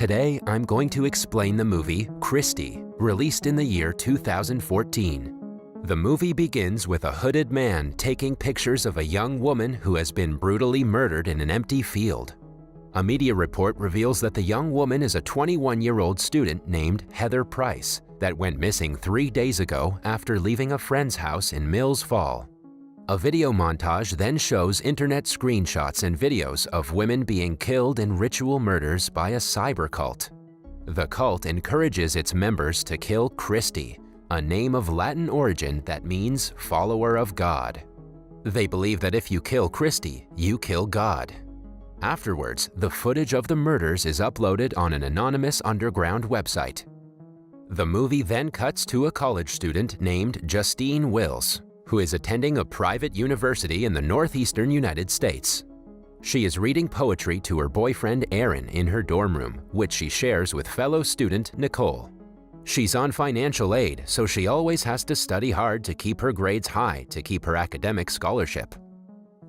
Today, I'm going to explain the movie Kristy, released in the year 2014. The movie begins with a hooded man taking pictures of a young woman who has been brutally murdered in an empty field. A media report reveals that the young woman is a 21-year-old student named Heather Price that went missing 3 days ago after leaving a friend's house in Mills Fall. A video montage then shows internet screenshots and videos of women being killed in ritual murders by a cyber cult. The cult encourages its members to kill Kristy, a name of Latin origin that means follower of God. They believe that if you kill Kristy, you kill God. Afterwards, the footage of the murders is uploaded on an anonymous underground website. The movie then cuts to a college student named Justine Wills, who is attending a private university in the northeastern United States. She is reading poetry to her boyfriend Aaron in her dorm room, which she shares with fellow student Nicole. She's on financial aid, so she always has to study hard to keep her grades high to keep her academic scholarship.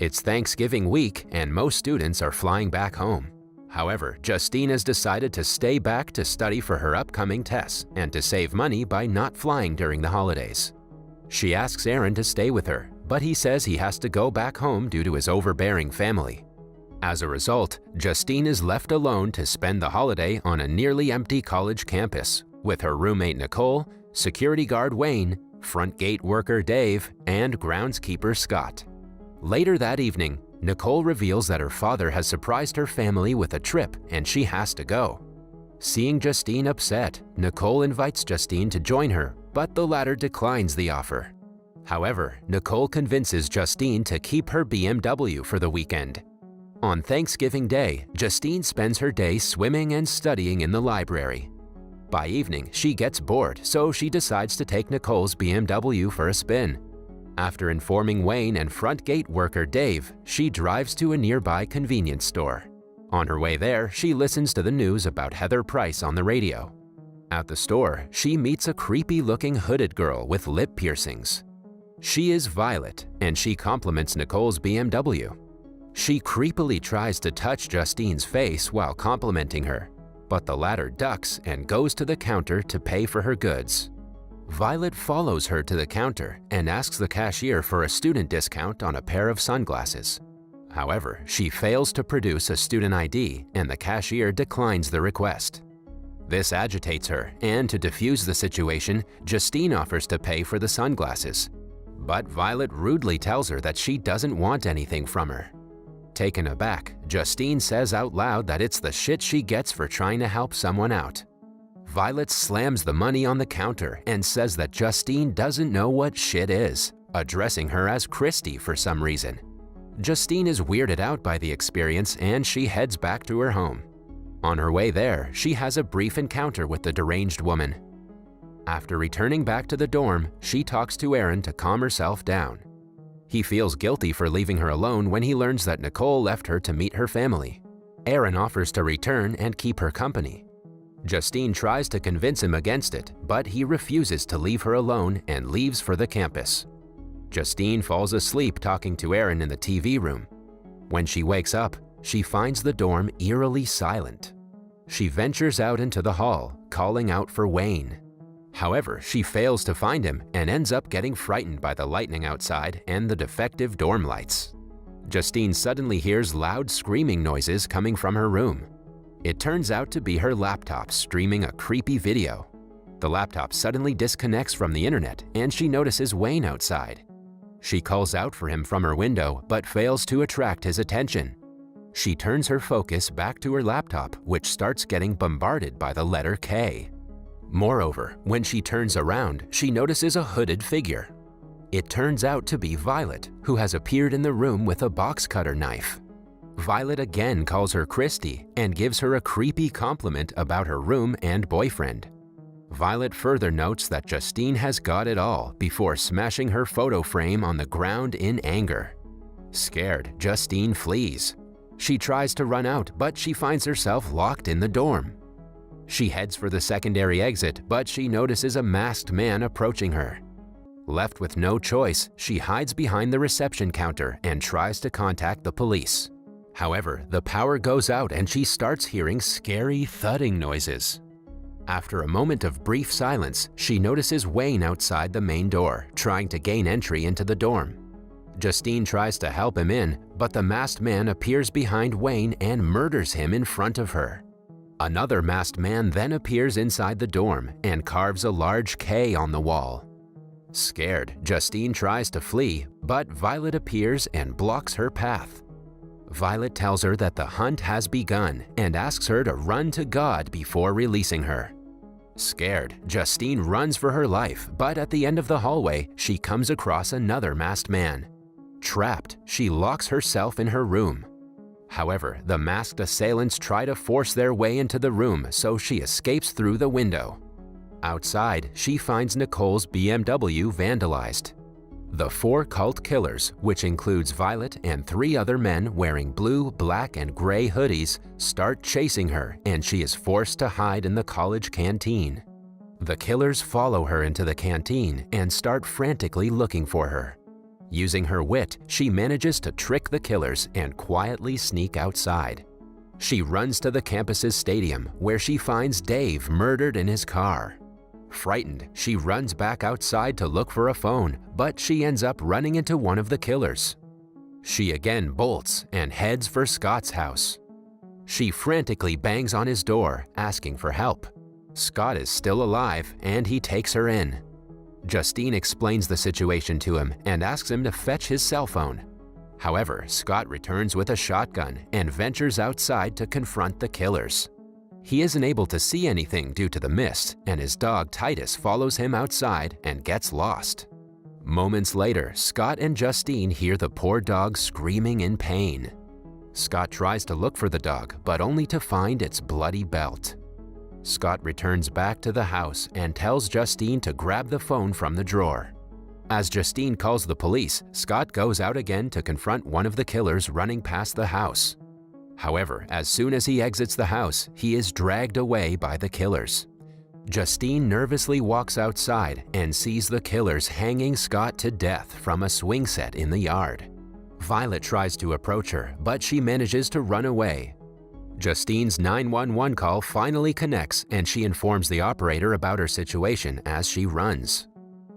It's Thanksgiving week and most students are flying back home. However, Justine has decided to stay back to study for her upcoming tests and to save money by not flying during the holidays. She asks Aaron to stay with her, but he says he has to go back home due to his overbearing family. As a result, Justine is left alone to spend the holiday on a nearly empty college campus with her roommate Nicole, security guard Wayne, front gate worker Dave, and groundskeeper Scott. Later that evening, Nicole reveals that her father has surprised her family with a trip and she has to go. Seeing Justine upset, Nicole invites Justine to join her, but the latter declines the offer. However, Nicole convinces Justine to keep her BMW for the weekend. On Thanksgiving Day, Justine spends her day swimming and studying in the library. By evening, she gets bored, so she decides to take Nicole's BMW for a spin. After informing Wayne and front gate worker Dave, she drives to a nearby convenience store. On her way there, she listens to the news about Heather Price on the radio. At the store, she meets a creepy-looking hooded girl with lip piercings. She is Violet, and she compliments Nicole's BMW. She creepily tries to touch Justine's face while complimenting her, but the latter ducks and goes to the counter to pay for her goods. Violet follows her to the counter and asks the cashier for a student discount on a pair of sunglasses. However, she fails to produce a student ID and the cashier declines the request. This agitates her, and to defuse the situation, Justine offers to pay for the sunglasses. But Violet rudely tells her that she doesn't want anything from her. Taken aback, Justine says out loud that it's the shit she gets for trying to help someone out. Violet slams the money on the counter and says that Justine doesn't know what shit is, addressing her as Kristy for some reason. Justine is weirded out by the experience and she heads back to her home. On her way there, she has a brief encounter with the deranged woman. After returning back to the dorm, she talks to Aaron to calm herself down. He feels guilty for leaving her alone when he learns that Nicole left her to meet her family. Aaron offers to return and keep her company. Justine tries to convince him against it, but he refuses to leave her alone and leaves for the campus. Justine falls asleep talking to Aaron in the TV room. When she wakes up, she finds the dorm eerily silent. She ventures out into the hall, calling out for Wayne. However, she fails to find him and ends up getting frightened by the lightning outside and the defective dorm lights. Justine suddenly hears loud screaming noises coming from her room. It turns out to be her laptop streaming a creepy video. The laptop suddenly disconnects from the internet and she notices Wayne outside. She calls out for him from her window but fails to attract his attention. She turns her focus back to her laptop, which starts getting bombarded by the letter K. Moreover, when she turns around, she notices a hooded figure. It turns out to be Violet, who has appeared in the room with a box cutter knife. Violet again calls her Kristy and gives her a creepy compliment about her room and boyfriend. Violet further notes that Justine has got it all before smashing her photo frame on the ground in anger. Scared, Justine flees. She tries to run out, but she finds herself locked in the dorm. She heads for the secondary exit, but she notices a masked man approaching her. Left with no choice, she hides behind the reception counter and tries to contact the police. However, the power goes out and she starts hearing scary thudding noises. After a moment of brief silence, she notices Wayne outside the main door, trying to gain entry into the dorm. Justine tries to help him in, but the masked man appears behind Wayne and murders him in front of her. Another masked man then appears inside the dorm and carves a large K on the wall. Scared, Justine tries to flee, but Violet appears and blocks her path. Violet tells her that the hunt has begun and asks her to run to God before releasing her. Scared, Justine runs for her life, but at the end of the hallway, she comes across another masked man. Trapped, she locks herself in her room. However, the masked assailants try to force their way into the room, so she escapes through the window. Outside, she finds Nicole's BMW vandalized. The 4 cult killers, which includes Violet and 3 other men wearing blue, black, and gray hoodies, start chasing her, and she is forced to hide in the college canteen. The killers follow her into the canteen and start frantically looking for her. Using her wit, she manages to trick the killers and quietly sneak outside. She runs to the campus's stadium, where she finds Dave murdered in his car. Frightened, she runs back outside to look for a phone, but she ends up running into one of the killers. She again bolts and heads for Scott's house. She frantically bangs on his door, asking for help. Scott is still alive, and he takes her in. Justine explains the situation to him and asks him to fetch his cell phone. However, Scott returns with a shotgun and ventures outside to confront the killers. He isn't able to see anything due to the mist, and his dog Titus follows him outside and gets lost. Moments later, Scott and Justine hear the poor dog screaming in pain. Scott tries to look for the dog, but only to find its bloody belt. Scott returns back to the house and tells Justine to grab the phone from the drawer. As Justine calls the police, Scott goes out again to confront one of the killers running past the house. However, as soon as he exits the house, he is dragged away by the killers. Justine nervously walks outside and sees the killers hanging Scott to death from a swing set in the yard. Violet tries to approach her, but she manages to run away. Justine's 911 call finally connects, and she informs the operator about her situation as she runs.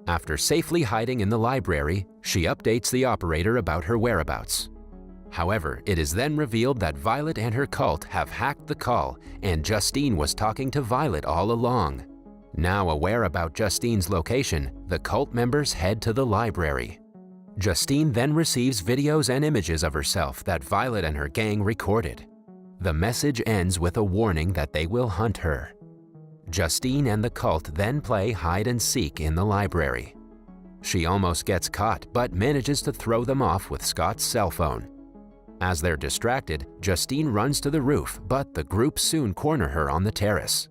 After safely hiding in the library, she updates the operator about her whereabouts. However, it is then revealed that Violet and her cult have hacked the call, and Justine was talking to Violet all along. Now aware about Justine's location, the cult members head to the library. Justine then receives videos and images of herself that Violet and her gang recorded. The message ends with a warning that they will hunt her. Justine and the cult then play hide and seek in the library. She almost gets caught, but manages to throw them off with Scott's cell phone. As they're distracted, Justine runs to the roof, but the group soon corner her on the terrace.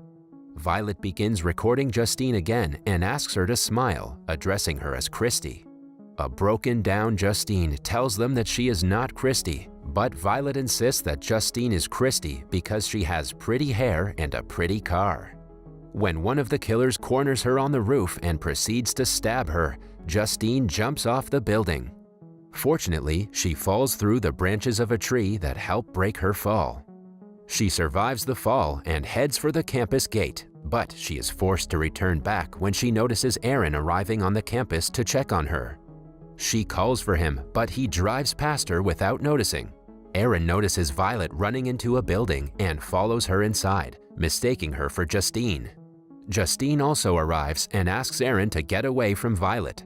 Violet begins recording Justine again and asks her to smile, addressing her as Kristy. A broken-down Justine tells them that she is not Kristy, but Violet insists that Justine is Kristy because she has pretty hair and a pretty car. When one of the killers corners her on the roof and proceeds to stab her, Justine jumps off the building. Fortunately, she falls through the branches of a tree that help break her fall. She survives the fall and heads for the campus gate, but she is forced to return back when she notices Aaron arriving on the campus to check on her. She calls for him, but he drives past her without noticing. Aaron notices Violet running into a building and follows her inside, mistaking her for Justine. Justine also arrives and asks Aaron to get away from Violet.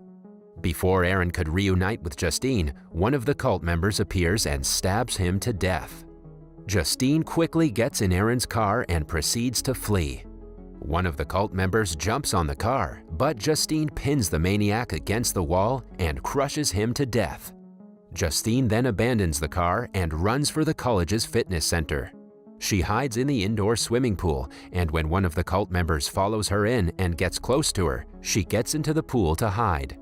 Before Aaron could reunite with Justine, one of the cult members appears and stabs him to death. Justine quickly gets in Aaron's car and proceeds to flee. One of the cult members jumps on the car, but Justine pins the maniac against the wall and crushes him to death. Justine then abandons the car and runs for the college's fitness center. She hides in the indoor swimming pool, and when one of the cult members follows her in and gets close to her, she gets into the pool to hide.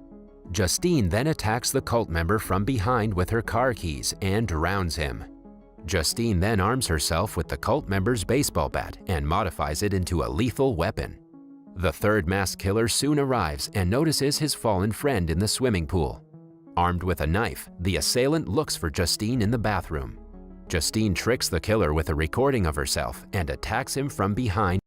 Justine then attacks the cult member from behind with her car keys and drowns him. Justine then arms herself with the cult member's baseball bat and modifies it into a lethal weapon. The third masked killer soon arrives and notices his fallen friend in the swimming pool. Armed with a knife, the assailant looks for Justine in the bathroom. Justine tricks the killer with a recording of herself and attacks him from behind.